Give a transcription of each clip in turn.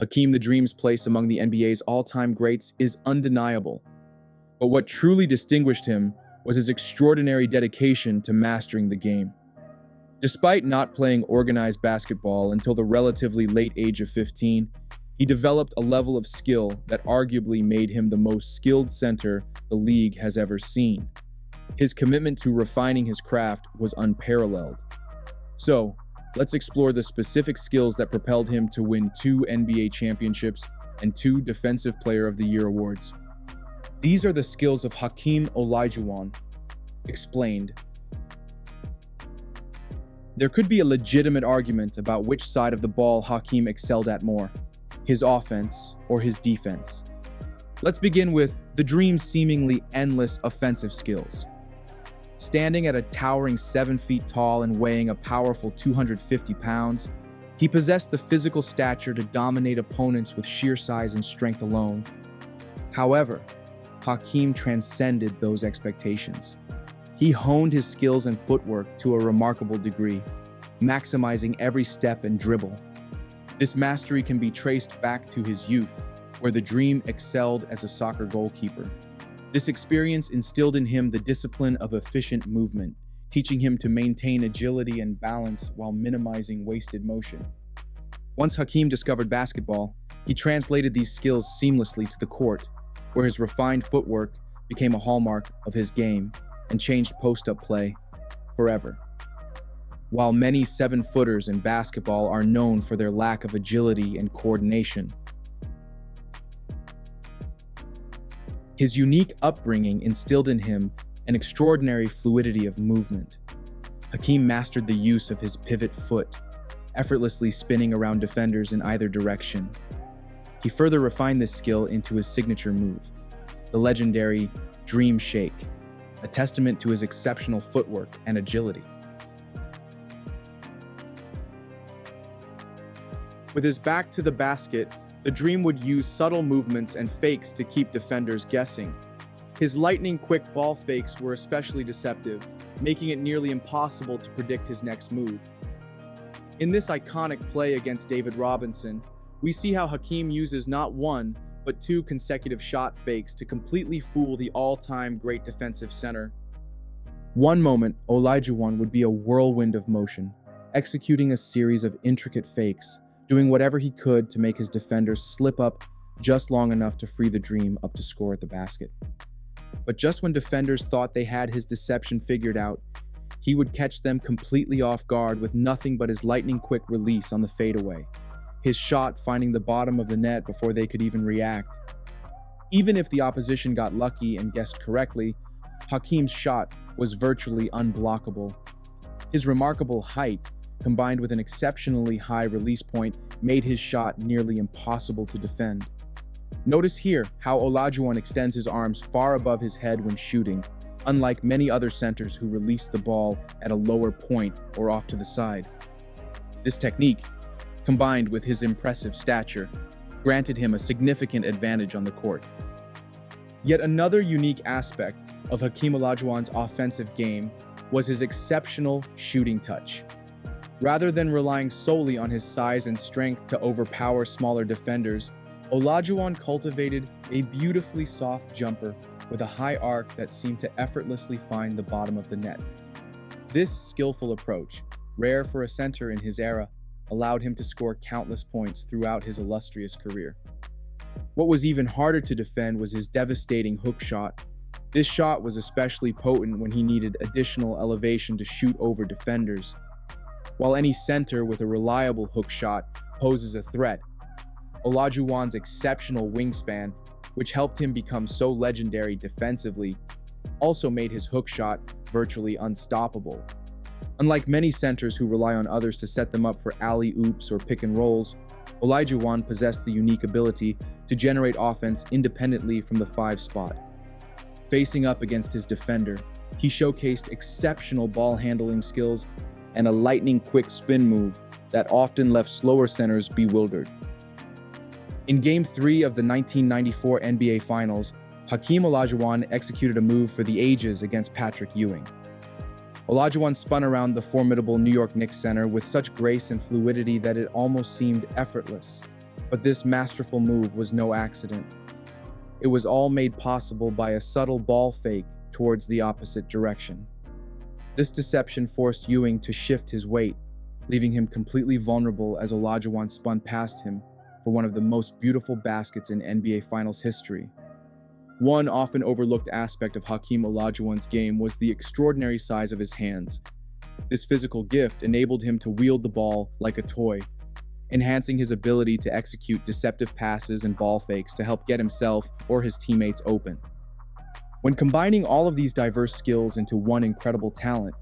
Hakeem the Dream's place among the NBA's all-time greats is undeniable. But what truly distinguished him was his extraordinary dedication to mastering the game. Despite not playing organized basketball until the relatively late age of 15, he developed a level of skill that arguably made him the most skilled center the league has ever seen. His commitment to refining his craft was unparalleled. So, let's explore the specific skills that propelled him to win 2 NBA championships and 2 Defensive Player of the Year awards. These are the skills of Hakeem Olajuwon. Explained. There could be a legitimate argument about which side of the ball Hakeem excelled at more, his offense or his defense. Let's begin with the Dream's seemingly endless offensive skills. Standing at a towering 7 feet tall and weighing a powerful 250 pounds, he possessed the physical stature to dominate opponents with sheer size and strength alone. However, Hakeem transcended those expectations. He honed his skills and footwork to a remarkable degree, maximizing every step and dribble. This mastery can be traced back to his youth, where the Dream excelled as a soccer goalkeeper. This experience instilled in him the discipline of efficient movement, teaching him to maintain agility and balance while minimizing wasted motion. Once Hakeem discovered basketball, he translated these skills seamlessly to the court, where his refined footwork became a hallmark of his game and changed post-up play forever. While many 7-footers in basketball are known for their lack of agility and coordination, his unique upbringing instilled in him an extraordinary fluidity of movement. Hakeem mastered the use of his pivot foot, effortlessly spinning around defenders in either direction. He further refined this skill into his signature move, the legendary Dream Shake, a testament to his exceptional footwork and agility. With his back to the basket, the Dream would use subtle movements and fakes to keep defenders guessing. His lightning-quick ball fakes were especially deceptive, making it nearly impossible to predict his next move. In this iconic play against David Robinson, we see how Hakeem uses not 1, but 2 consecutive shot fakes to completely fool the all-time great defensive center. One moment, Olajuwon would be a whirlwind of motion, executing a series of intricate fakes, doing whatever he could to make his defenders slip up just long enough to free the Dream up to score at the basket. But just when defenders thought they had his deception figured out, he would catch them completely off guard with nothing but his lightning-quick release on the fadeaway, his shot finding the bottom of the net before they could even react. Even if the opposition got lucky and guessed correctly, Hakeem's shot was virtually unblockable. His remarkable height, combined with an exceptionally high release point, made his shot nearly impossible to defend. Notice here how Olajuwon extends his arms far above his head when shooting, unlike many other centers who release the ball at a lower point or off to the side. This technique, combined with his impressive stature, granted him a significant advantage on the court. Yet another unique aspect of Hakeem Olajuwon's offensive game was his exceptional shooting touch. Rather than relying solely on his size and strength to overpower smaller defenders, Olajuwon cultivated a beautifully soft jumper with a high arc that seemed to effortlessly find the bottom of the net. This skillful approach, rare for a center in his era, allowed him to score countless points throughout his illustrious career. What was even harder to defend was his devastating hook shot. This shot was especially potent when he needed additional elevation to shoot over defenders. While any center with a reliable hook shot poses a threat, Olajuwon's exceptional wingspan, which helped him become so legendary defensively, also made his hook shot virtually unstoppable. Unlike many centers who rely on others to set them up for alley-oops or pick-and-rolls, Olajuwon possessed the unique ability to generate offense independently from the 5 spot. Facing up against his defender, he showcased exceptional ball-handling skills and a lightning-quick spin move that often left slower centers bewildered. In Game 3 of the 1994 NBA Finals, Hakeem Olajuwon executed a move for the ages against Patrick Ewing. Olajuwon spun around the formidable New York Knicks center with such grace and fluidity that it almost seemed effortless. But this masterful move was no accident. It was all made possible by a subtle ball fake towards the opposite direction. This deception forced Ewing to shift his weight, leaving him completely vulnerable as Olajuwon spun past him for one of the most beautiful baskets in NBA Finals history. One often overlooked aspect of Hakeem Olajuwon's game was the extraordinary size of his hands. This physical gift enabled him to wield the ball like a toy, enhancing his ability to execute deceptive passes and ball fakes to help get himself or his teammates open. When combining all of these diverse skills into one incredible talent,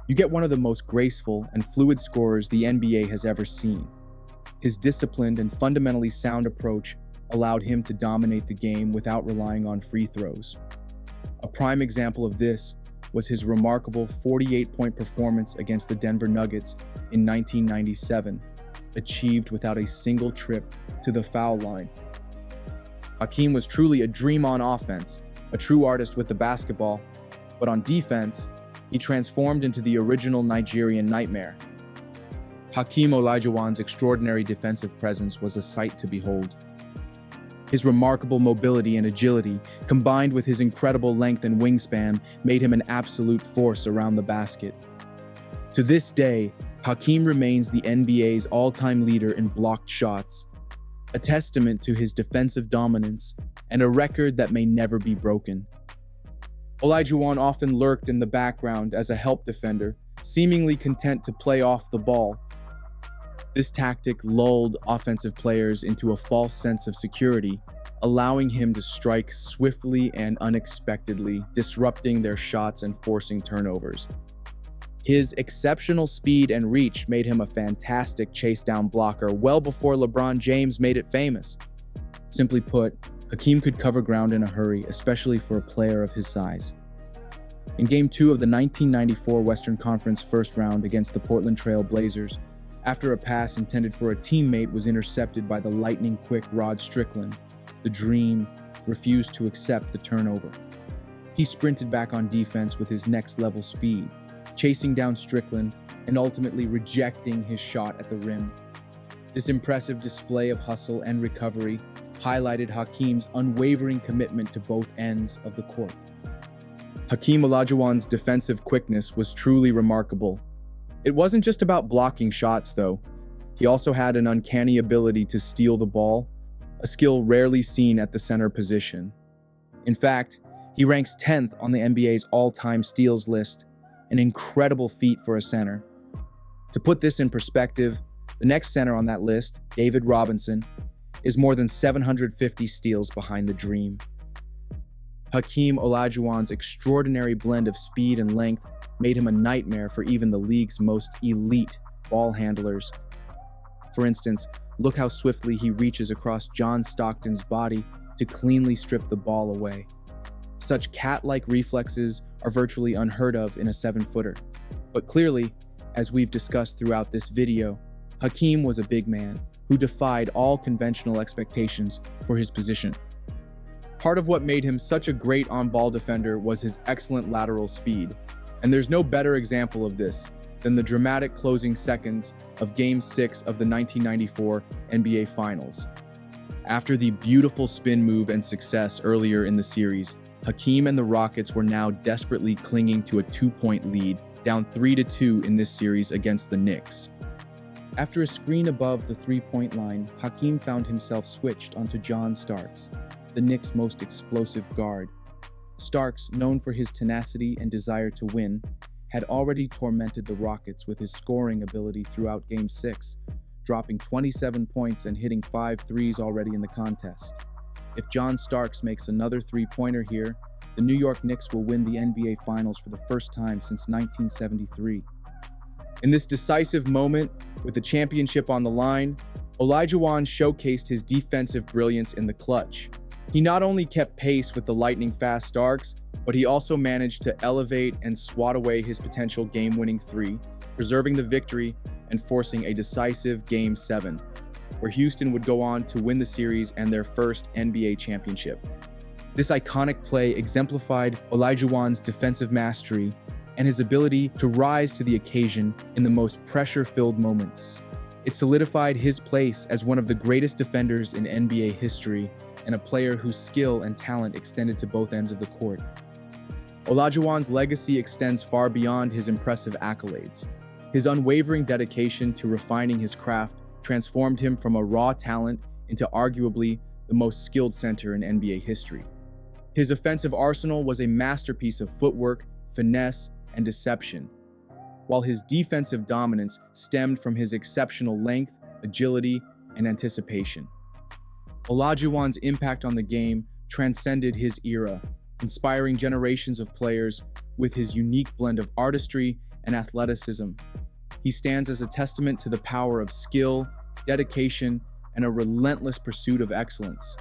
you get one of the most graceful and fluid scorers the NBA has ever seen. His disciplined and fundamentally sound approach allowed him to dominate the game without relying on free throws. A prime example of this was his remarkable 48-point performance against the Denver Nuggets in 1997, achieved without a single trip to the foul line. Hakeem was truly a dream on offense, a true artist with the basketball, but on defense, he transformed into the original Nigerian nightmare. Hakeem Olajuwon's extraordinary defensive presence was a sight to behold. His remarkable mobility and agility, combined with his incredible length and wingspan, made him an absolute force around the basket. To this day, Hakeem remains the NBA's all-time leader in blocked shots, a testament to his defensive dominance and a record that may never be broken. Olajuwon often lurked in the background as a help defender, seemingly content to play off the ball. This tactic lulled offensive players into a false sense of security, allowing him to strike swiftly and unexpectedly, disrupting their shots and forcing turnovers. His exceptional speed and reach made him a fantastic chase-down blocker well before LeBron James made it famous. Simply put, Hakeem could cover ground in a hurry, especially for a player of his size. In Game 2 of the 1994 Western Conference First Round against the Portland Trail Blazers, after a pass intended for a teammate was intercepted by the lightning-quick Rod Strickland, the Dream refused to accept the turnover. He sprinted back on defense with his next-level speed, chasing down Strickland and ultimately rejecting his shot at the rim. This impressive display of hustle and recovery highlighted Hakeem's unwavering commitment to both ends of the court. Hakeem Olajuwon's defensive quickness was truly remarkable. It wasn't just about blocking shots, though. He also had an uncanny ability to steal the ball, a skill rarely seen at the center position. In fact, he ranks 10th on the NBA's all-time steals list, an incredible feat for a center. To put this in perspective, the next center on that list, David Robinson, is more than 750 steals behind the Dream. Hakeem Olajuwon's extraordinary blend of speed and length made him a nightmare for even the league's most elite ball handlers. For instance, look how swiftly he reaches across John Stockton's body to cleanly strip the ball away. Such cat-like reflexes are virtually unheard of in a 7-footer. But clearly, as we've discussed throughout this video, Hakeem was a big man who defied all conventional expectations for his position. Part of what made him such a great on-ball defender was his excellent lateral speed, and there's no better example of this than the dramatic closing seconds of Game 6 of the 1994 NBA Finals. After the beautiful spin move and success earlier in the series, Hakeem and the Rockets were now desperately clinging to a 2-point lead, down 3-2 in this series against the Knicks. After a screen above the 3-point line, Hakeem found himself switched onto John Starks, the Knicks' most explosive guard. Starks, known for his tenacity and desire to win, had already tormented the Rockets with his scoring ability throughout Game 6, dropping 27 points and hitting 5 threes already in the contest. If John Starks makes another 3-pointer here, the New York Knicks will win the NBA Finals for the first time since 1973. In this decisive moment, with the championship on the line, Olajuwon showcased his defensive brilliance in the clutch. He not only kept pace with the lightning-fast Starks, but he also managed to elevate and swat away his potential game-winning 3, preserving the victory and forcing a decisive Game 7, where Houston would go on to win the series and their first NBA championship. This iconic play exemplified Olajuwon's defensive mastery and his ability to rise to the occasion in the most pressure-filled moments. It solidified his place as one of the greatest defenders in NBA history and a player whose skill and talent extended to both ends of the court. Olajuwon's legacy extends far beyond his impressive accolades. His unwavering dedication to refining his craft transformed him from a raw talent into arguably the most skilled center in NBA history. His offensive arsenal was a masterpiece of footwork, finesse, and deception, while his defensive dominance stemmed from his exceptional length, agility, and anticipation. Olajuwon's impact on the game transcended his era, inspiring generations of players with his unique blend of artistry and athleticism. He stands as a testament to the power of skill, dedication, and a relentless pursuit of excellence.